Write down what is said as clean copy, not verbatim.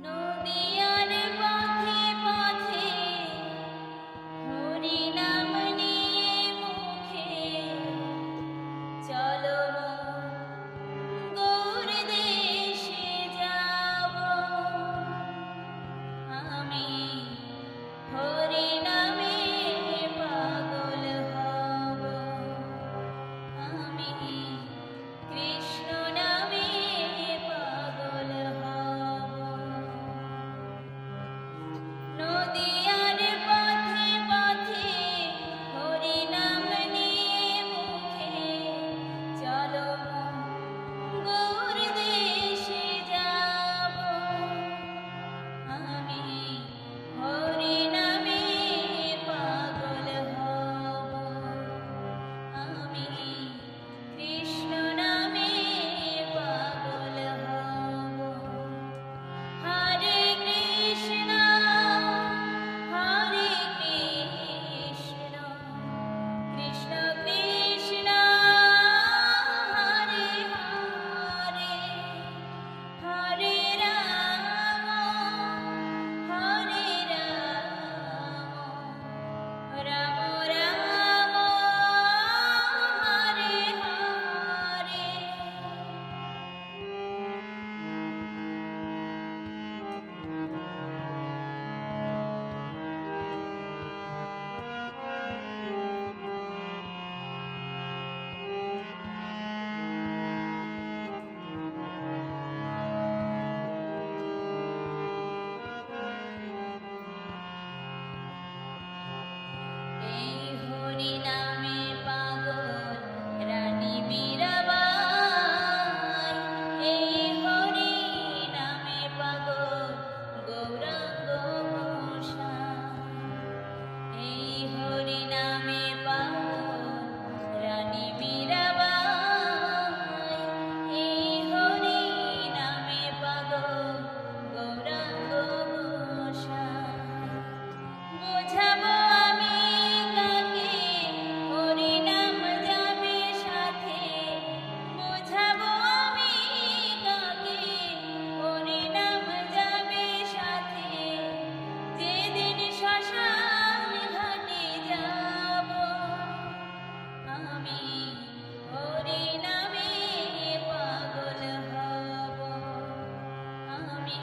নদিয়ার পথে পথে হরি নাম নিয়ে মুখে চলো গৌর দেশে যাব আমি হরি নামে পাগল হব আমি কৃষ্ণ নামে পাগল হব নদিয়ার পথে পথে হরি নাম নিয়ে মুখে চলো গৌর দেশে যাব আমি হরি নামে পাগল হব আমি কৃষ্ণ নামে পাগল হব হরে কৃষ্ণ কৃষ্ণ কৃষ্ণ হরে হরে হরে রাম রাম রাম হরে হরে এই হরি নামে পাগল রানী মীরাবাই এই হরি নামে পাগল গৌরাঙ্গ গোসাই এই হরি নামে পাগল রানী মীরাবাই এই হরি নামে পাগল গৌরাঙ্গ গোসাই বোঝাবো আমি কাকে হরি নাম যাবে সাথে বোঝাবো আমি কাকে হরি নাম যাবে সাথে যেদিন শ্মশান ঘাটে যাব আমি হরি নামে পাগল হব আমি